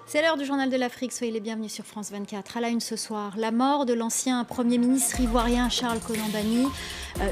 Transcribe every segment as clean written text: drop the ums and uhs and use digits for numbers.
C'est l'heure du journal de l'Afrique, soyez les bienvenus sur France 24. À la une ce soir, la mort de l'ancien Premier ministre ivoirien Charles Konan Banny.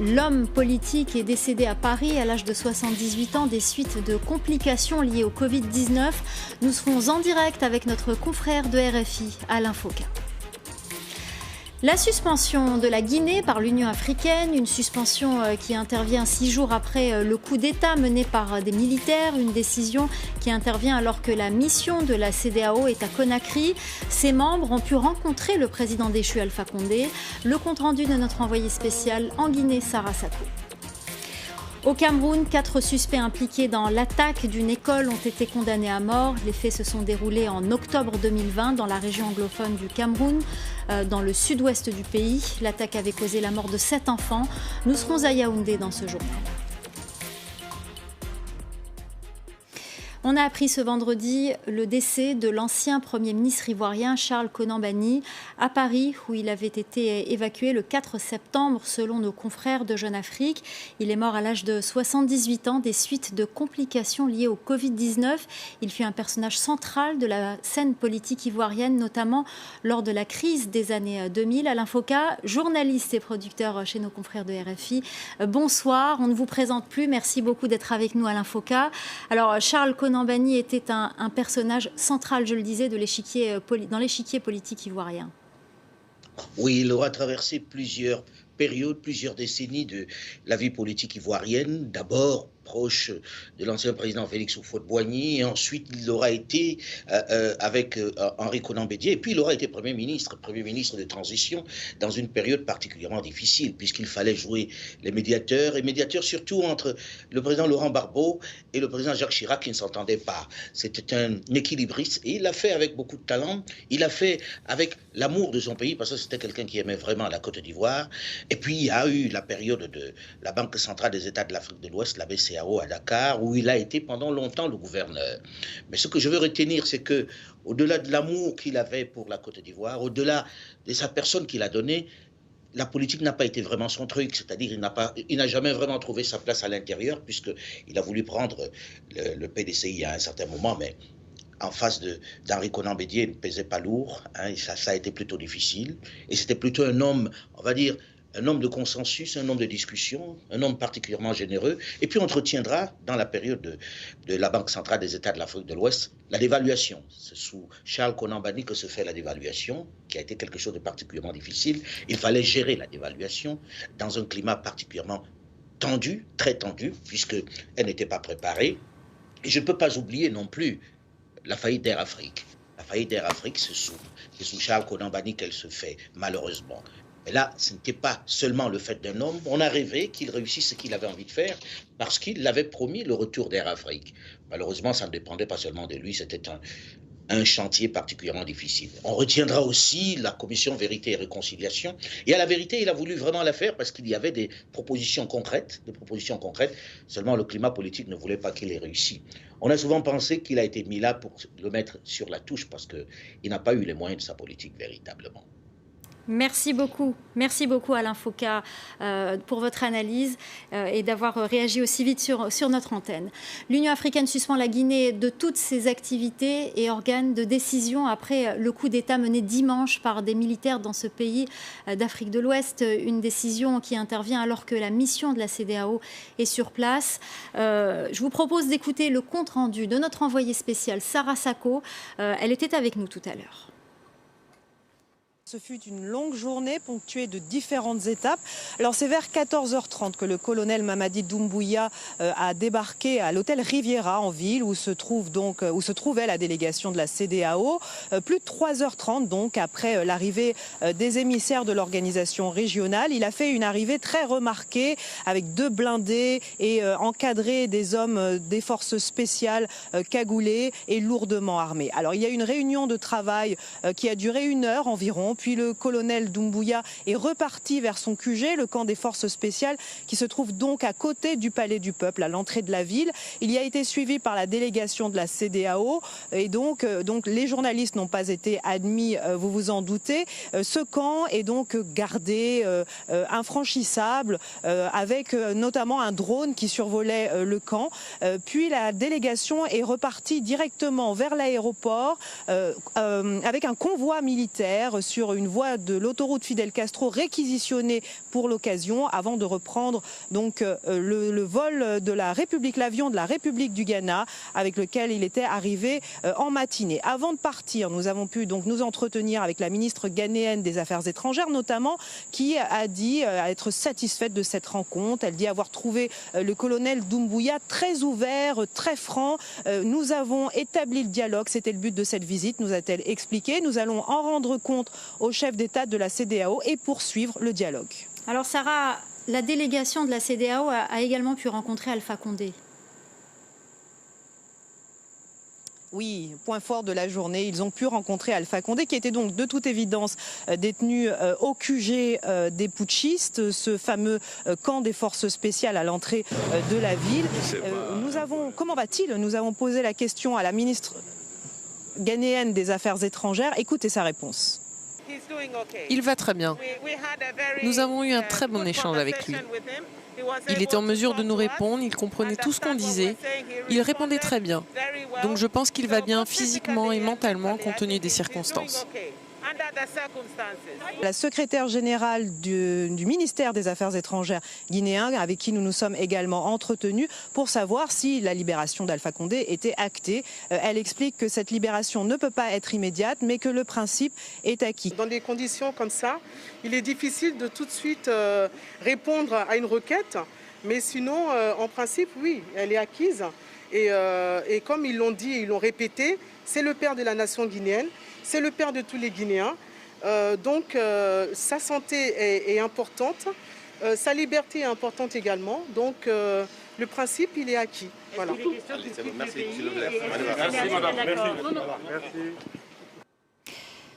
L'homme politique est décédé à Paris à l'âge de 78 ans des suites de complications liées au Covid-19. Nous serons en direct avec notre confrère de RFI, Alain Fauca. La suspension de la Guinée par l'Union africaine, une suspension qui intervient 6 jours après le coup d'État mené par des militaires, une décision qui intervient alors que la mission de la CEDEAO est à Conakry. Ses membres ont pu rencontrer le président déchu Alpha Condé. Le compte-rendu de notre envoyé spécial en Guinée, Sarah Sako. Au Cameroun, 4 suspects impliqués dans l'attaque d'une école ont été condamnés à mort. Les faits se sont déroulés en octobre 2020 dans la région anglophone du Cameroun, dans le sud-ouest du pays. L'attaque avait causé la mort de 7 enfants. Nous serons à Yaoundé dans ce journal. On a appris ce vendredi le décès de l'ancien Premier ministre ivoirien Charles Konan Banny à Paris, où il avait été évacué le 4 septembre, selon nos confrères de Jeune Afrique. Il est mort à l'âge de 78 ans des suites de complications liées au Covid-19. Il fut un personnage central de la scène politique ivoirienne, notamment lors de la crise des années 2000. Alain Fauca, journaliste et producteur chez nos confrères de RFI. Bonsoir, on ne vous présente plus. Merci beaucoup d'être avec nous, Alain Fauca. Alors, Charles Konan Banny était un personnage central, je le disais, dans l'échiquier politique ivoirien. Oui, il aura traversé plusieurs périodes, plusieurs décennies de la vie politique ivoirienne. D'abord proche de l'ancien président Félix Houphouët-Boigny, et ensuite il aura été avec Henri Konan Bédié, et puis il aura été Premier ministre de transition dans une période particulièrement difficile, puisqu'il fallait jouer les médiateurs, et médiateurs surtout entre le président Laurent Gbagbo et le président Jacques Chirac qui ne s'entendaient pas. C'était un équilibriste, et il l'a fait avec beaucoup de talent, il l'a fait avec l'amour de son pays, parce que c'était quelqu'un qui aimait vraiment la Côte d'Ivoire. Et puis il y a eu la période de la Banque centrale des États de l'Afrique de l'Ouest, la BCAO, à Dakar, où il a été pendant longtemps le gouverneur. Mais ce que je veux retenir, c'est que, au-delà de l'amour qu'il avait pour la Côte d'Ivoire, au-delà de sa personne qu'il a donnée, la politique n'a pas été vraiment son truc, c'est-à-dire il n'a jamais vraiment trouvé sa place à l'intérieur, puisqu'il a voulu prendre le PDCI à un certain moment, mais en face d'Henri Konan Bédié, il ne pesait pas lourd, hein, ça a été plutôt difficile, et c'était plutôt un homme, on va dire, un homme de consensus, un homme de discussion, un homme particulièrement généreux. Et puis on retiendra, dans la période de la Banque centrale des États de l'Afrique de l'Ouest, la dévaluation. C'est sous Charles Konan Banny que se fait la dévaluation, qui a été quelque chose de particulièrement difficile. Il fallait gérer la dévaluation dans un climat particulièrement tendu, très tendu, puisqu'elle n'était pas préparée. Et je ne peux pas oublier non plus la faillite d'Air Afrique. La faillite d'Air Afrique, c'est sous Charles Konan Banny qu'elle se fait, malheureusement. Mais là, ce n'était pas seulement le fait d'un homme. On a rêvé qu'il réussisse ce qu'il avait envie de faire parce qu'il avait promis le retour d'Air Afrique. Malheureusement, ça ne dépendait pas seulement de lui, c'était un chantier particulièrement difficile. On retiendra aussi la commission Vérité et Réconciliation. Et à la vérité, il a voulu vraiment la faire parce qu'il y avait des propositions concrètes. Seulement le climat politique ne voulait pas qu'il ait réussi. On a souvent pensé qu'il a été mis là pour le mettre sur la touche parce qu'il n'a pas eu les moyens de sa politique véritablement. Merci beaucoup Alain Fauca pour votre analyse et d'avoir réagi aussi vite sur notre antenne. L'Union africaine suspend la Guinée de toutes ses activités et organes de décision après le coup d'État mené dimanche par des militaires dans ce pays d'Afrique de l'Ouest. Une décision qui intervient alors que la mission de la CEDEAO est sur place. Je vous propose d'écouter le compte-rendu de notre envoyée spéciale Sarah Sako. Elle était avec nous tout à l'heure. Ce fut une longue journée ponctuée de différentes étapes. Alors c'est vers 14h30 que le colonel Mamadi Doumbouya a débarqué à l'hôtel Riviera en ville où se trouvait la délégation de la CEDEAO. Plus de 3h30 donc après l'arrivée des émissaires de l'organisation régionale. Il a fait une arrivée très remarquée avec 2 blindés et encadré des hommes des forces spéciales cagoulés et lourdement armés. Alors il y a une réunion de travail qui a duré 1 heure environ, puis le colonel Doumbouya est reparti vers son QG, le camp des forces spéciales, qui se trouve donc à côté du Palais du Peuple, à l'entrée de la ville. Il y a été suivi par la délégation de la CEDEAO et donc les journalistes n'ont pas été admis, vous vous en doutez. Ce camp est donc gardé, infranchissable, avec notamment un drone qui survolait le camp. Puis la délégation est repartie directement vers l'aéroport avec un convoi militaire sur une voie de l'autoroute Fidel Castro réquisitionnée pour l'occasion, avant de reprendre donc le vol de la République, l'avion de la République du Ghana avec lequel il était arrivé en matinée. Avant de partir, nous avons pu donc nous entretenir avec la ministre ghanéenne des Affaires étrangères notamment, qui a dit être satisfaite de cette rencontre. Elle dit avoir trouvé le colonel Doumbouya très ouvert, très franc. Nous avons établi le dialogue, c'était le but de cette visite, nous a-t-elle expliqué. Nous allons en rendre compte au chef d'État de la CEDEAO et poursuivre le dialogue. Alors Sarah, la délégation de la CEDEAO a également pu rencontrer Alpha Condé. Oui, point fort de la journée, ils ont pu rencontrer Alpha Condé, qui était donc de toute évidence détenu au QG des putschistes, ce fameux camp des forces spéciales à l'entrée de la ville. Comment va-t-il? Nous avons posé la question à la ministre ghanéenne des Affaires étrangères. Écoutez sa réponse. Il va très bien. Nous avons eu un très bon échange avec lui. Il était en mesure de nous répondre, il comprenait tout ce qu'on disait, il répondait très bien. Donc je pense qu'il va bien physiquement et mentalement compte tenu des circonstances. La secrétaire générale du ministère des Affaires étrangères guinéen, avec qui nous nous sommes également entretenus pour savoir si la libération d'Alpha Condé était actée. Elle explique que cette libération ne peut pas être immédiate, mais que le principe est acquis. Dans des conditions comme ça, il est difficile de tout de suite répondre à une requête, mais sinon, en principe, oui, elle est acquise. Et comme ils l'ont dit et ils l'ont répété, c'est le père de la nation guinéenne. C'est le père de tous les Guinéens, donc sa santé est importante, sa liberté est importante également, donc le principe il est acquis. Voilà.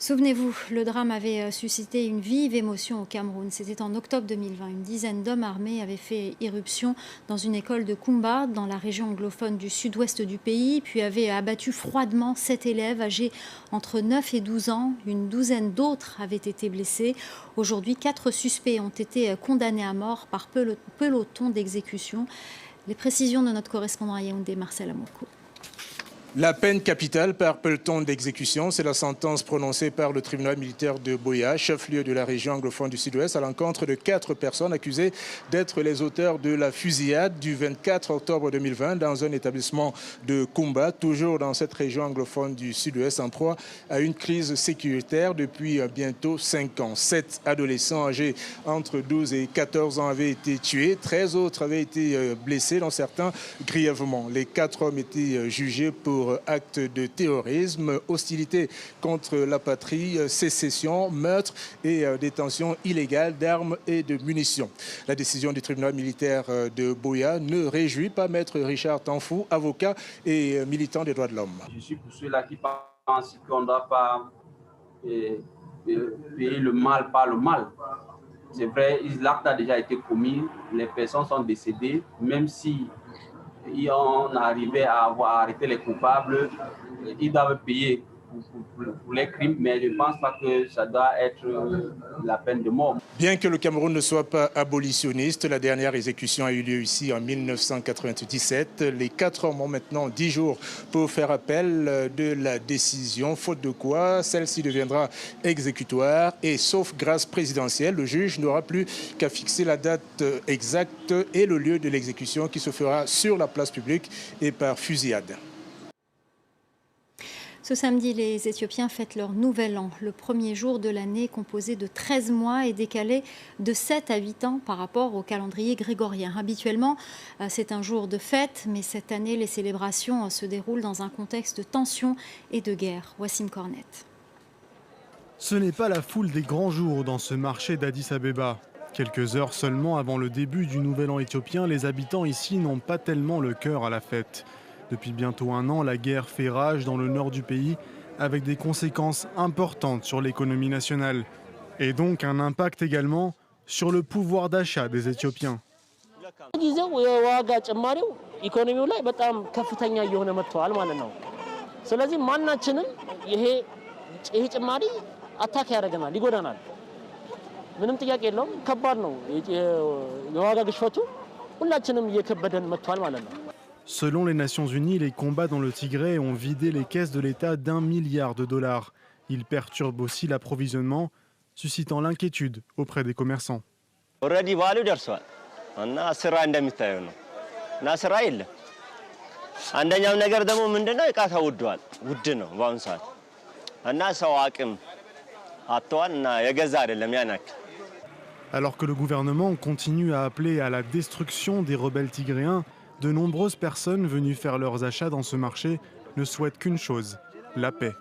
Souvenez-vous, le drame avait suscité une vive émotion au Cameroun. C'était en octobre 2020. Une dizaine d'hommes armés avaient fait irruption dans une école de Kumba, dans la région anglophone du sud-ouest du pays, puis avaient abattu froidement 7 élèves âgés entre 9 et 12 ans. Une douzaine d'autres avaient été blessés. Aujourd'hui, 4 suspects ont été condamnés à mort par peloton d'exécution. Les précisions de notre correspondant à Yaoundé, Marcel Amoko. La peine capitale par peloton d'exécution, c'est la sentence prononcée par le tribunal militaire de Boya, chef-lieu de la région anglophone du Sud-Ouest, à l'encontre de 4 personnes accusées d'être les auteurs de la fusillade du 24 octobre 2020 dans un établissement de Kumba, toujours dans cette région anglophone du Sud-Ouest, en proie à une crise sécuritaire depuis bientôt 5 ans. 7 adolescents âgés entre 12 et 14 ans avaient été tués, 13 autres avaient été blessés, dont certains grièvement. Les 4 hommes étaient jugés pour actes de terrorisme, hostilité contre la patrie, sécession, meurtre et détention illégale d'armes et de munitions. La décision du tribunal militaire de Boya ne réjouit pas Maître Richard Tanfou, avocat et militant des droits de l'homme. Je suis pour ceux-là qui pensent qu'on ne doit pas payer le mal par le mal. C'est vrai, l'acte a déjà été commis, les personnes sont décédées, même si on arrivait à avoir arrêté les coupables, ils doivent payer pour les crimes, mais je ne pense pas que ça doit être la peine de mort. Bien que le Cameroun ne soit pas abolitionniste, la dernière exécution a eu lieu ici en 1997. Les 4 hommes ont maintenant 10 jours pour faire appel de la décision, faute de quoi celle-ci deviendra exécutoire et sauf grâce présidentielle, le juge n'aura plus qu'à fixer la date exacte et le lieu de l'exécution qui se fera sur la place publique et par fusillade. Ce samedi, les Éthiopiens fêtent leur nouvel an, le premier jour de l'année composé de 13 mois et décalé de 7 à 8 ans par rapport au calendrier grégorien. Habituellement, c'est un jour de fête, mais cette année, les célébrations se déroulent dans un contexte de tension et de guerre. Wassim Cornet. Ce n'est pas la foule des grands jours dans ce marché d'Addis Abeba. Quelques heures seulement avant le début du nouvel an éthiopien, les habitants ici n'ont pas tellement le cœur à la fête. Depuis bientôt un an, la guerre fait rage dans le nord du pays. avec des conséquences importantes sur l'économie nationale. Et donc un impact également sur le pouvoir d'achat des Éthiopiens. Selon les Nations Unies, les combats dans le Tigré ont vidé les caisses de l'État d'1 milliard de dollars. Ils perturbent aussi l'approvisionnement, suscitant l'inquiétude auprès des commerçants. Alors que le gouvernement continue à appeler à la destruction des rebelles tigréens, de nombreuses personnes venues faire leurs achats dans ce marché ne souhaitent qu'une chose, la paix.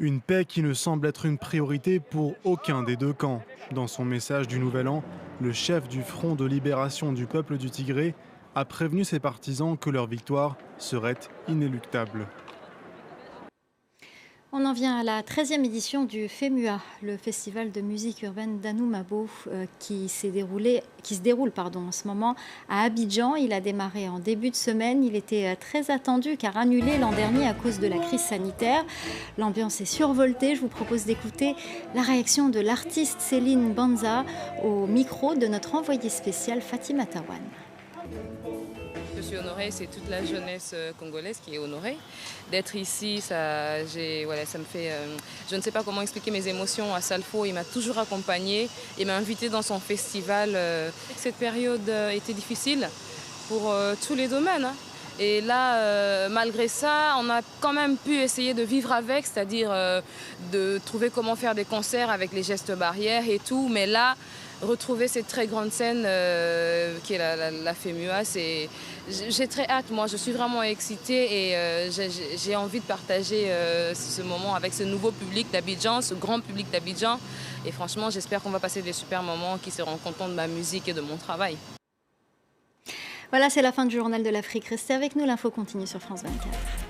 Une paix qui ne semble être une priorité pour aucun des deux camps. Dans son message du Nouvel An, le chef du Front de libération du peuple du Tigré a prévenu ses partisans que leur victoire serait inéluctable. On en vient à la 13e édition du FEMUA, le festival de musique urbaine d'Anoumabo, qui se déroule en ce moment à Abidjan. Il a démarré en début de semaine. Il était très attendu car annulé l'an dernier à cause de la crise sanitaire. L'ambiance est survoltée. Je vous propose d'écouter la réaction de l'artiste Céline Banza au micro de notre envoyée spéciale Fatima Tawan. Je suis honorée, c'est toute la jeunesse congolaise qui est honorée. D'être ici, ça me fait... je ne sais pas comment expliquer mes émotions à Salfo. Il m'a toujours accompagnée et m'a invitée dans son festival. Cette période était difficile pour tous les domaines. Et là, malgré ça, on a quand même pu essayer de vivre avec, c'est-à-dire de trouver comment faire des concerts avec les gestes barrières et tout. Mais là, retrouver cette très grande scène qui est la FEMUA, j'ai très hâte. Moi, je suis vraiment excitée et j'ai envie de partager ce moment avec ce nouveau public d'Abidjan, ce grand public d'Abidjan. Et franchement, j'espère qu'on va passer des super moments, qui seront contents de ma musique et de mon travail. Voilà, c'est la fin du Journal de l'Afrique. Restez avec nous, l'info continue sur France 24.